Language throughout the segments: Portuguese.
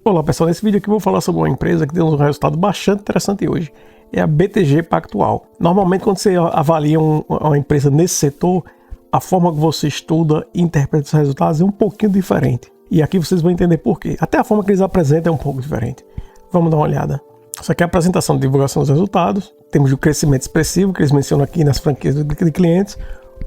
Olá pessoal, nesse vídeo aqui eu vou falar sobre uma empresa que deu um resultado bastante interessante hoje. É a BTG Pactual. Normalmente quando você avalia uma empresa nesse setor, a forma que você estuda e interpreta os resultados é um pouquinho diferente. E aqui vocês vão entender por quê. Até a forma que eles apresentam é um pouco diferente. Vamos dar uma olhada. Essa aqui é a apresentação de divulgação dos resultados. Temos o crescimento expressivo que eles mencionam aqui nas franquias de clientes.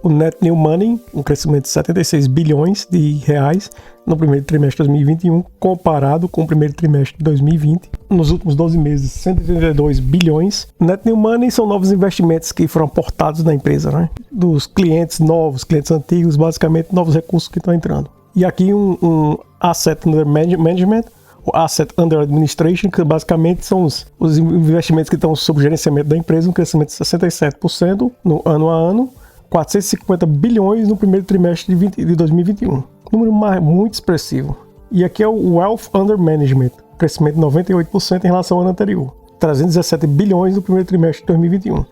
O Net New Money, um crescimento de 76 bilhões de reais no primeiro trimestre de 2021, comparado com o primeiro trimestre de 2020. Nos últimos 12 meses, 132 bilhões. Net New Money são novos investimentos que foram aportados na empresa, né? Dos clientes novos, clientes antigos, basicamente novos recursos que estão entrando. E aqui um Asset Under Management, o Asset Under Administration, que basicamente são os investimentos que estão sob gerenciamento da empresa, um crescimento de 67% no ano a ano. 450 bilhões no primeiro trimestre de 2021. Número muito expressivo. E aqui é o Wealth Under Management, crescimento de 98% em relação ao ano anterior. 317 bilhões no primeiro trimestre de 2021.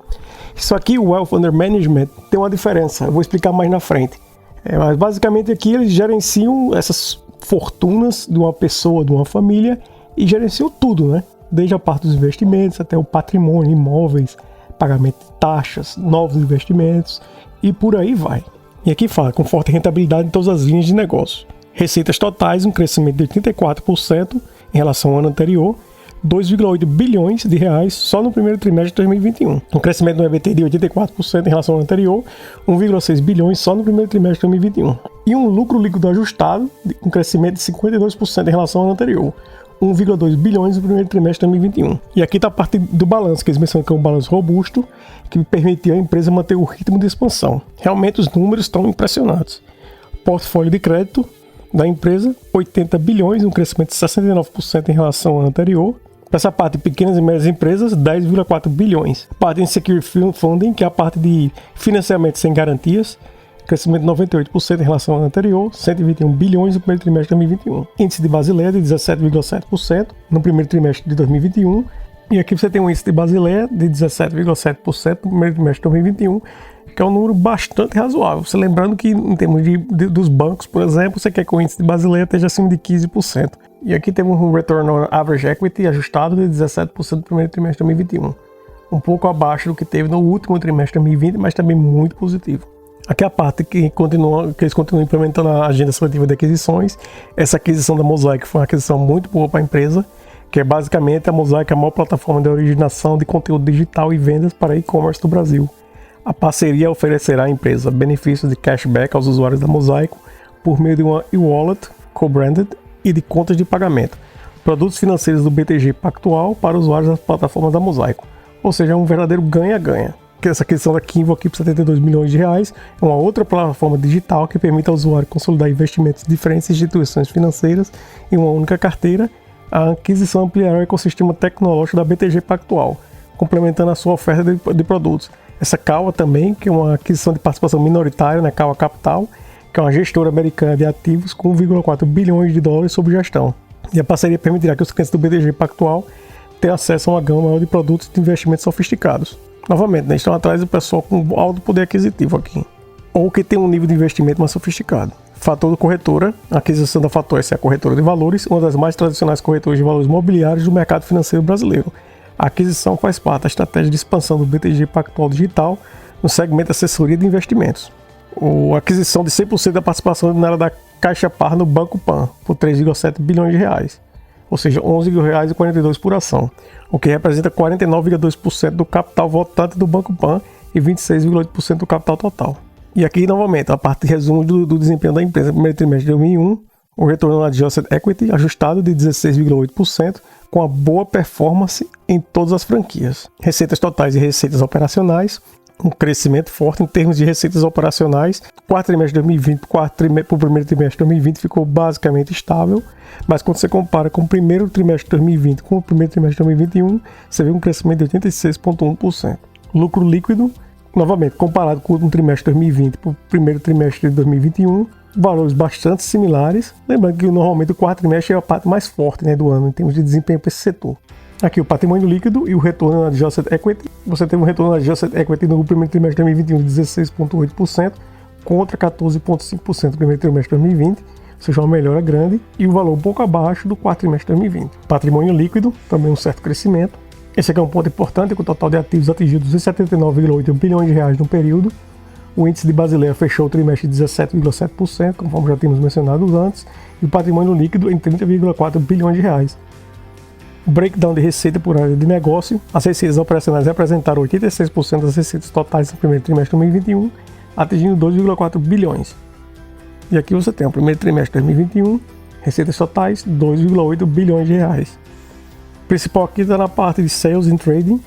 Isso aqui, o Wealth Under Management, tem uma diferença. Eu vou explicar mais na frente. Mas basicamente aqui eles gerenciam essas fortunas de uma pessoa, de uma família, e gerenciam tudo, né? Desde a parte dos investimentos até o patrimônio, imóveis, pagamento de taxas, novos investimentos e por aí vai. E aqui fala com forte rentabilidade em todas as linhas de negócio. Receitas totais, um crescimento de 84% em relação ao ano anterior, 2,8 bilhões de reais só no primeiro trimestre de 2021. Um crescimento no EBT de 84% em relação ao ano anterior, 1,6 bilhões só no primeiro trimestre de 2021. E um lucro líquido ajustado, um crescimento de 52% em relação ao ano anterior, 1,2 bilhões no primeiro trimestre de 2021. E aqui está a parte do balanço, que eles mencionam que é um balanço robusto, que permitiu a empresa manter o ritmo de expansão. Realmente os números estão impressionantes. Portfólio de crédito da empresa, 80 bilhões, um crescimento de 69% em relação ao ano anterior. Essa parte de pequenas e médias empresas, 10,4 bilhões. Parte de Secure Funding, que é a parte de financiamento sem garantias, crescimento de 98% em relação ao ano anterior, 121 bilhões no primeiro trimestre de 2021. Índice de Basileia de 17,7% no primeiro trimestre de 2021. E aqui você tem um índice de Basileia de 17,7% no primeiro trimestre de 2021, que é um número bastante razoável. Você lembrando que em termos dos bancos, por exemplo, você quer que o índice de Basileia esteja acima de 15%. E aqui temos um Return on Average Equity ajustado de 17% no primeiro trimestre de 2021. Um pouco abaixo do que teve no último trimestre de 2020, mas também muito positivo. Aqui é a parte que eles continuam implementando a agenda seletiva de aquisições. Essa aquisição da Mosaic foi uma aquisição muito boa para a empresa, que é basicamente a Mosaic, a maior plataforma de originação de conteúdo digital e vendas para e-commerce do Brasil. A parceria oferecerá à empresa benefícios de cashback aos usuários da Mosaic por meio de uma e-wallet co-branded e de contas de pagamento. Produtos financeiros do BTG Pactual para usuários das plataformas da Mosaic. Ou seja, é um verdadeiro ganha-ganha. Essa aquisição da Kinvo aqui por 72 milhões de reais é uma outra plataforma digital que permite ao usuário consolidar investimentos de diferentes instituições financeiras em uma única carteira. A aquisição ampliará o ecossistema tecnológico da BTG Pactual, complementando a sua oferta de produtos. Essa Kawa também, que é uma aquisição de participação minoritária na Kawa Capital, que é uma gestora americana de ativos com 1,4 bilhões de dólares sob gestão. E a parceria permitirá que os clientes do BTG Pactual tenham acesso a uma gama maior de produtos de investimentos sofisticados. Novamente, né, estão atrás do pessoal com alto poder aquisitivo aqui, ou que tem um nível de investimento mais sofisticado. Fator do corretora, a aquisição da Fator é a corretora de valores, uma das mais tradicionais corretoras de valores mobiliários do mercado financeiro brasileiro. A aquisição faz parte da estratégia de expansão do BTG Pactual Digital no segmento de assessoria de investimentos. A aquisição de 100% da participação na área da Caixa Par no Banco Pan, por 3,7 bilhões de reais. Ou seja, R$ 11,42 por ação, o que representa 49,2% do capital votante do Banco Pan e 26,8% do capital total. E aqui, novamente, a parte de resumo do desempenho da empresa no primeiro trimestre de 2001, o retorno na Adjusted Equity ajustado de 16,8%, com a boa performance em todas as franquias. Receitas totais e receitas operacionais, um crescimento forte em termos de receitas operacionais. Quarto trimestre de 2020 para o primeiro trimestre de 2020 ficou basicamente estável, mas quando você compara com o primeiro trimestre de 2020 com o primeiro trimestre de 2021, você vê um crescimento de 86,1%. Lucro líquido, novamente, comparado com o trimestre de 2020 para o primeiro trimestre de 2021, valores bastante similares, lembrando que normalmente o quarto trimestre é a parte mais forte, né, do ano em termos de desempenho para esse setor. Aqui o patrimônio líquido e o retorno na Adjusted Equity. Você teve um retorno na Adjusted Equity no primeiro trimestre de 2021 de 16,8% contra 14,5% no primeiro trimestre de 2020. seja, uma melhora grande, e o valor um pouco abaixo do quarto trimestre de 2020. Patrimônio líquido, também um certo crescimento. Esse aqui é um ponto importante, que o total de ativos atingiu 279,8 bilhões de reais no período. O índice de Basileia fechou o trimestre de 17,7%, conforme já tínhamos mencionado antes, e o patrimônio líquido em 30,4 bilhões de reais. O breakdown de receita por área de negócio: as receitas operacionais representaram 86% das receitas totais no primeiro trimestre de 2021, atingindo 2,4 bilhões. E aqui você tem o primeiro trimestre de 2021, receitas totais 2,8 bilhões de reais. O principal aqui está na parte de Sales and Trading,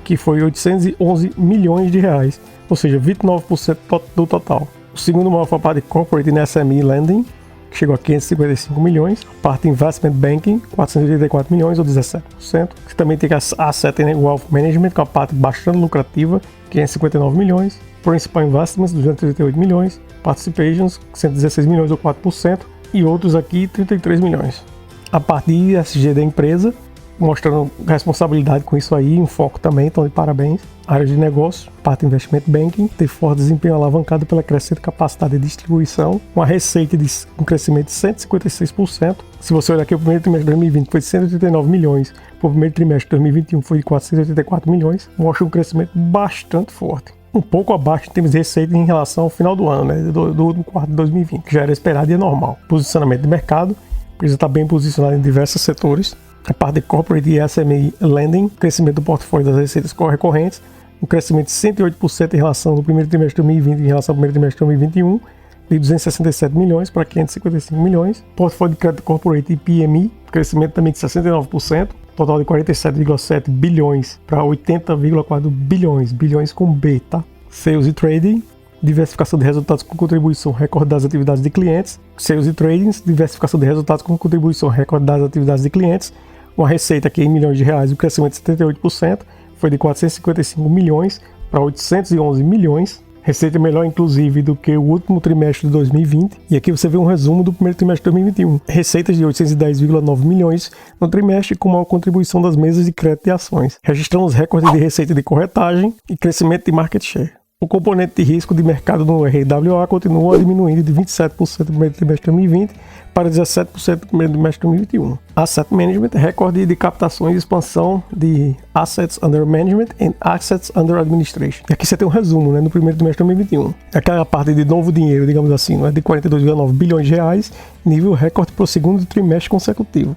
que foi 811 milhões de reais, ou seja, 29% do total. O segundo maior foi a parte de Corporate and SME Lending, que chegou a 555 milhões. A parte de Investment Banking, 484 milhões, ou 17%. Você também tem a Asset and Wealth Management, que é uma parte bastante lucrativa, 559 milhões. Principal Investments, 238 milhões. Participations, 116 milhões, ou 4%. E outros aqui, 33 milhões. A parte de ESG da empresa, mostrando responsabilidade com isso aí, um foco também, então de parabéns. Área de negócio, parte de Investment Banking, teve forte desempenho alavancado pela crescente capacidade de distribuição, uma receita de um crescimento de 156%. Se você olhar aqui, o primeiro trimestre de 2020 foi de 189 milhões, o primeiro trimestre de 2021 foi de 484 milhões, mostra um crescimento bastante forte. Um pouco abaixo em termos de receita em relação ao final do ano, né, do último quarto de 2020, que já era esperado e é normal. Posicionamento de mercado, a empresa está bem posicionada em diversos setores. A parte de Corporate e SME Lending, crescimento do portfólio das receitas recorrentes, um crescimento de 108% em relação ao primeiro trimestre de 2020 em relação ao primeiro trimestre de 2021, de 267 milhões para 555 milhões. Portfólio de crédito corporate e PMI, crescimento também de 69%, total de 47,7 bilhões para 80,4 bilhões, bilhões com B, tá? Sales e Trading, diversificação de resultados com contribuição recorde das atividades de clientes. Sales e Trading, diversificação de resultados com contribuição recorde das atividades de clientes. Uma receita aqui em milhões de reais, um crescimento de 78%, foi de 455 milhões para 811 milhões. Receita melhor, inclusive, do que o último trimestre de 2020. E aqui você vê um resumo do primeiro trimestre de 2021. Receitas de 810,9 milhões no trimestre, com maior contribuição das mesas de crédito e ações. Registramos recordes de receita de corretagem e crescimento de market share. O componente de risco de mercado no RWA continua diminuindo de 27% no primeiro trimestre de 2020 para 17% no primeiro trimestre de 2021. Asset Management, recorde de captações e expansão de Assets Under Management e Assets Under Administration. E aqui você tem um resumo, né, no primeiro trimestre de 2021. Aquela parte de novo dinheiro, digamos assim, de 42,9 bilhões de reais, nível recorde para o segundo trimestre consecutivo.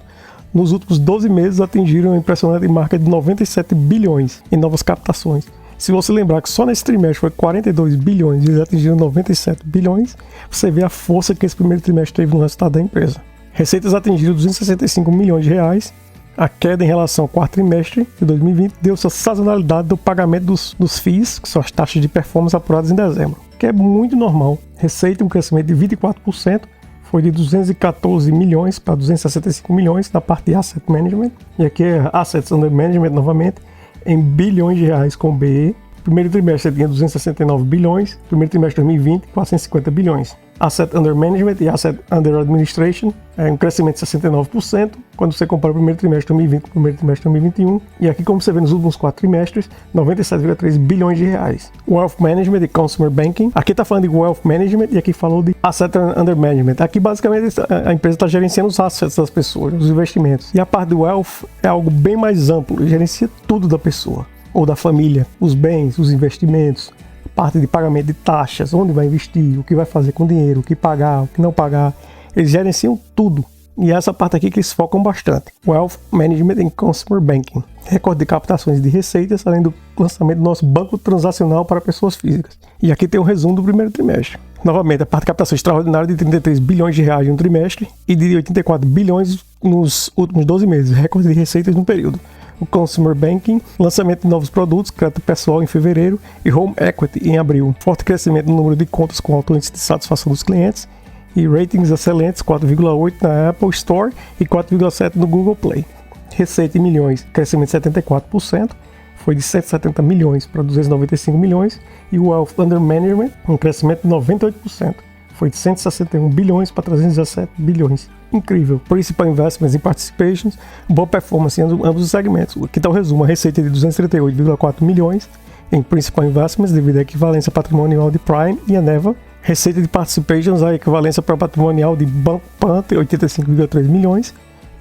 Nos últimos 12 meses atingiram a impressionante marca de 97 bilhões em novas captações. Se você lembrar que só nesse trimestre foi 42 bilhões e eles atingiram 97 bilhões, você vê a força que esse primeiro trimestre teve no resultado da empresa. Receitas atingiram 265 milhões de reais. A queda em relação ao quarto trimestre de 2020 deu-se a sazonalidade do pagamento dos FIIs, que são as taxas de performance apuradas em dezembro, que é muito normal. Receita, um crescimento de 24%, foi de 214 milhões para 265 milhões na parte de Asset Management. E aqui é Assets Under Management novamente, em bilhões de reais com BE. Primeiro trimestre tinha 269 bilhões, primeiro trimestre de 2020, 450 bilhões. Asset Under Management e Asset Under Administration, um crescimento de 69%, quando você compara o primeiro trimestre de 2020 com o primeiro trimestre de 2021. E aqui, como você vê nos últimos 4 trimestres, 97,3 bilhões de reais. Wealth Management e Consumer Banking, aqui está falando de Wealth Management e aqui falou de Asset Under Management. Aqui, basicamente, a empresa está gerenciando os assets das pessoas, os investimentos. E a parte do Wealth é algo bem mais amplo, gerencia tudo da pessoa ou da família, os bens, os investimentos, parte de pagamento de taxas, onde vai investir, o que vai fazer com o dinheiro, o que pagar, o que não pagar. Eles gerenciam tudo. E essa parte aqui que eles focam bastante. Wealth Management and Consumer Banking. Recorde de captações de receitas, além do lançamento do nosso banco transacional para pessoas físicas. E aqui tem um resumo do primeiro trimestre. Novamente, a parte de captação extraordinária de 33 bilhões de reais no trimestre e de 84 bilhões nos últimos 12 meses. Recorde de receitas no período. O Consumer Banking, lançamento de novos produtos, crédito pessoal em fevereiro e Home Equity em abril. Forte crescimento no número de contas com alto índice de satisfação dos clientes e ratings excelentes, 4,8 na Apple Store e 4,7 no Google Play. Receita em milhões, crescimento de 74%, foi de 170 milhões para 295 milhões. E o Wealth Under Management, um crescimento de 98%, foi de 161 bilhões para 317 bilhões. Incrível. Principal Investments e Participations, boa performance em ambos os segmentos. Aqui está o resumo, a receita de 238,4 milhões em Principal Investments, devido à equivalência patrimonial de Prime e Eneva, Receita de participations, a equivalência para patrimonial de Banco Pan, 85,3 milhões.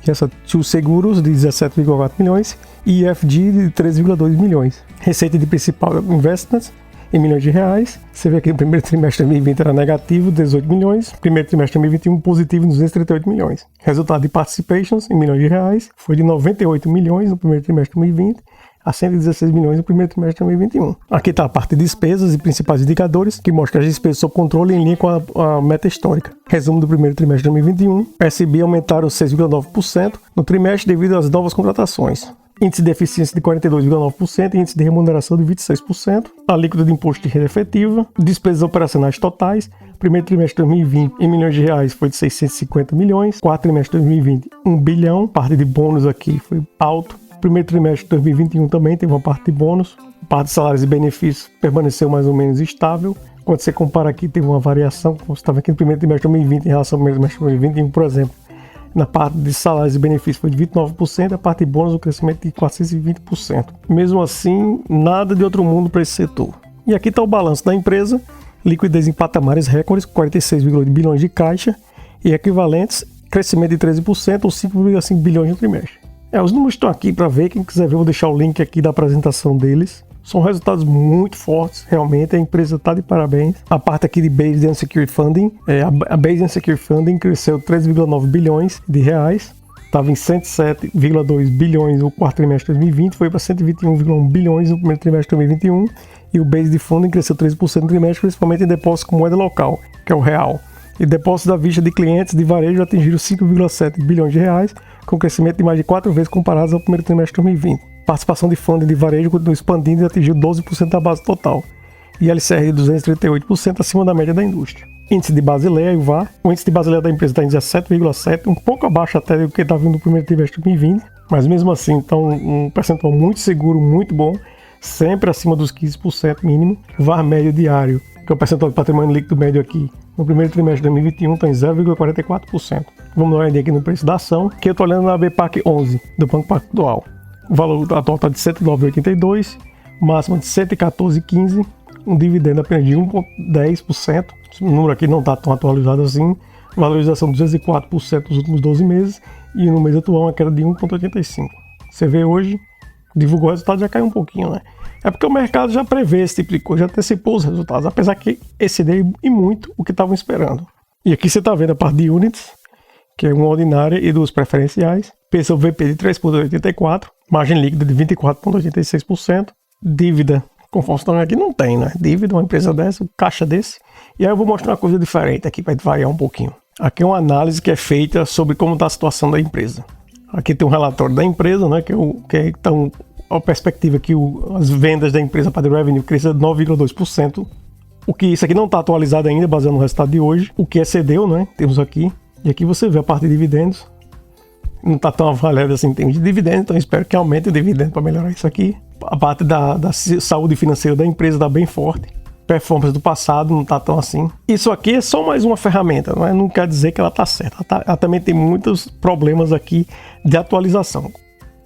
E essa Tio Seguros, de 17,4 milhões. E IFG, de 13,2 milhões. Receita de principal investments, em milhões de reais. Você vê aqui no primeiro trimestre de 2020 era negativo, 18 milhões. Primeiro trimestre de 2021, positivo, 238 milhões. Resultado de participations, em milhões de reais, foi de 98 milhões no primeiro trimestre de 2020. A 116 milhões no primeiro trimestre de 2021. Aqui está a parte de despesas e principais indicadores, que mostra as despesas sob controle em linha com a meta histórica. Resumo do primeiro trimestre de 2021. PSB aumentaram 6,9% no trimestre devido às novas contratações. Índice de eficiência de 42,9% e índice de remuneração de 26%. A alíquota de imposto de renda efetiva. Despesas operacionais totais. Primeiro trimestre de 2020, em milhões de reais, foi de 650 milhões. Quarto trimestre de 2020, 1 bilhão. Parte de bônus aqui foi alto. Primeiro trimestre de 2021 também teve uma parte de bônus. A parte de salários e benefícios permaneceu mais ou menos estável. Quando você compara aqui, teve uma variação, como você estava aqui no primeiro trimestre de 2020 em relação ao primeiro trimestre de 2021, por exemplo. Na parte de salários e benefícios foi de 29%, a parte de bônus o crescimento de 420%. Mesmo assim, nada de outro mundo para esse setor. E aqui está o balanço da empresa, liquidez em patamares recordes, 46,8 bilhões de caixa e equivalentes, crescimento de 13% ou 5,5 bilhões no trimestre. Os números estão aqui para ver, quem quiser ver, eu vou deixar o link aqui da apresentação deles. São resultados muito fortes, realmente, a empresa está de parabéns. A parte aqui de Based and Secure Funding, a Based and Secure Funding cresceu 3,9 bilhões de reais, estava em 107,2 bilhões no quarto trimestre de 2020, foi para 121,1 bilhões no primeiro trimestre de 2021, e o Based Funding cresceu 13% no trimestre, principalmente em depósitos com moeda local, que é o real. E depósitos à vista de clientes de varejo atingiram 5,7 bilhões de reais, com crescimento de mais de 4 vezes comparados ao primeiro trimestre de 2020. Participação de funding de varejo continuou expandindo e atingiu 12% da base total. E LCR de 238% acima da média da indústria. Índice de Basileia e o VaR. O índice de Basileia da empresa está em 17,7%, um pouco abaixo até do que estava no primeiro trimestre de 2020. Mas mesmo assim, então um percentual muito seguro, muito bom, sempre acima dos 15% mínimo. VaR médio diário, que é o percentual de patrimônio líquido médio aqui, no primeiro trimestre de 2021 está em 0,44%. Vamos dar uma olhada aqui no preço da ação, que eu estou olhando na BPAC 11, do Banco Pactual. O valor atual está de 109,82, máxima de 114,15, um dividendo apenas de 1,10%. O número aqui não está tão atualizado assim. Valorização de 204% nos últimos 12 meses e no mês atual uma queda de 1,85%. Você vê hoje, divulgou o resultado, já caiu um pouquinho, né? É porque o mercado já prevê esse tipo de coisa, já antecipou os resultados, apesar que excedeu e muito o que estavam esperando. E aqui você está vendo a parte de units, que é uma ordinária e duas preferenciais. Pensa o VP de 3,84%, margem líquida de 24,86%, dívida, conforme aqui não tem, né? Dívida, uma empresa dessa, caixa desse. E aí eu vou mostrar uma coisa diferente aqui para variar um pouquinho. Aqui é uma análise que é feita sobre como está a situação da empresa. Aqui tem um relatório da empresa, né? Então, a perspectiva que as vendas da empresa para o revenue cresceram 9,2%. O que isso aqui não está atualizado ainda, baseado no resultado de hoje. O que excedeu, né? Temos aqui. E aqui você vê a parte de dividendos. Não está tão avaliado assim em termos de dividendos, então espero que aumente o dividendo para melhorar isso aqui. A parte da saúde financeira da empresa está bem forte. Performance do passado não está tão assim. Isso aqui é só mais uma ferramenta, não quer dizer que ela está certa. Ela também tem muitos problemas aqui de atualização.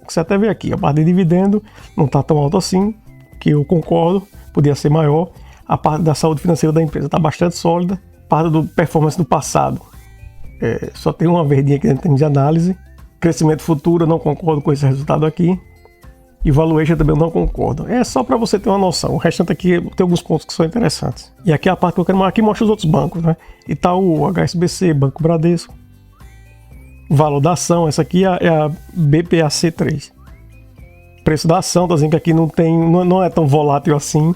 Você até vê aqui, a parte de dividendo não está tão alta assim, que eu concordo, podia ser maior. A parte da saúde financeira da empresa está bastante sólida. A parte do performance do passado, só tem uma verdinha aqui dentro de análise. Crescimento futuro, eu não concordo com esse resultado aqui. E valuation também eu não concordo. É só para você ter uma noção. O restante aqui tem alguns pontos que são interessantes. E aqui é a parte que eu quero mostrar. Aqui mostra os outros bancos, né? Itaú, HSBC, Banco Bradesco. Valor da ação, essa aqui é a BPAC3. Preço da ação, tá dizendo que aqui não é tão volátil assim.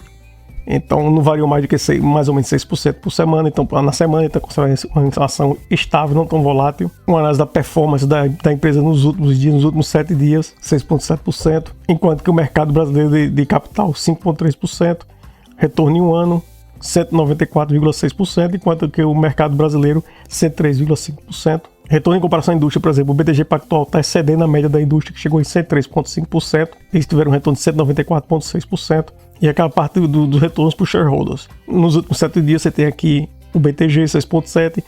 Então não variou mais do que mais ou menos 6% por semana. Então na semana está com uma inflação estável, não tão volátil. Uma análise da performance da empresa nos últimos dias, nos últimos 7 dias, 6,7%. Enquanto que o mercado brasileiro de capital, 5,3%. Retorno em um ano, 194,6%. Enquanto que o mercado brasileiro, 103,5%. Retorno em comparação à indústria, por exemplo, o BTG Pactual está excedendo a média da indústria, que chegou em 103,5%. Eles tiveram um retorno de 194,6%. E aquela parte dos retornos para os shareholders. Nos últimos 7 dias você tem aqui o BTG 6,7%,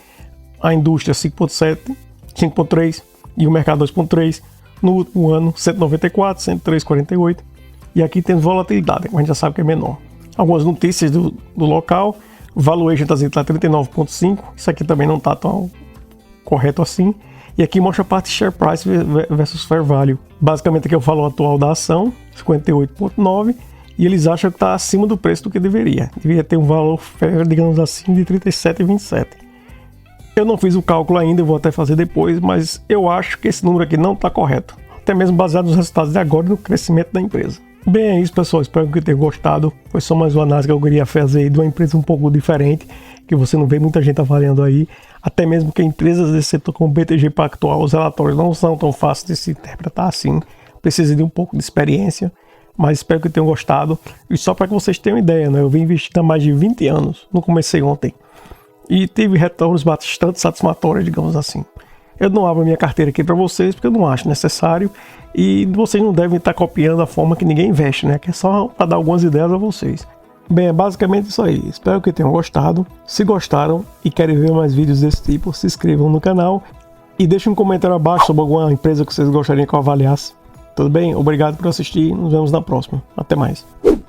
a indústria 5,3% e o mercado 2,3%. No último ano, 194, 103,48%. E aqui tem volatilidade, que a gente já sabe que é menor. Algumas notícias do local. O valuation está 39,5. Isso aqui também não está tão correto assim. E aqui mostra a parte share price versus fair value. Basicamente aqui eu falo o atual da ação, 58,9. E eles acham que está acima do preço do que deveria. Deveria ter um valor fair, digamos assim, de 37,27. Eu não fiz o cálculo ainda, eu vou até fazer depois, mas eu acho que esse número aqui não está correto. Até mesmo baseado nos resultados de agora e no crescimento da empresa. Bem, é isso, pessoal. Espero que tenham gostado. Foi só mais uma análise que eu queria fazer de uma empresa um pouco diferente, que você não vê muita gente avaliando aí. Até mesmo que empresas desse setor como o BTG Pactual, os relatórios não são tão fáceis de se interpretar assim. Precisa de um pouco de experiência, mas espero que tenham gostado. E só para que vocês tenham ideia, né? Eu vim investindo há mais de 20 anos, não comecei ontem. E tive retornos bastante satisfatórios, digamos assim. Eu não abro minha carteira aqui para vocês porque eu não acho necessário e vocês não devem estar copiando a forma que ninguém investe, né? Que é só para dar algumas ideias a vocês. Bem, é basicamente isso aí. Espero que tenham gostado. Se gostaram e querem ver mais vídeos desse tipo, se inscrevam no canal e deixem um comentário abaixo sobre alguma empresa que vocês gostariam que eu avaliasse. Tudo bem? Obrigado por assistir. Nos vemos na próxima. Até mais.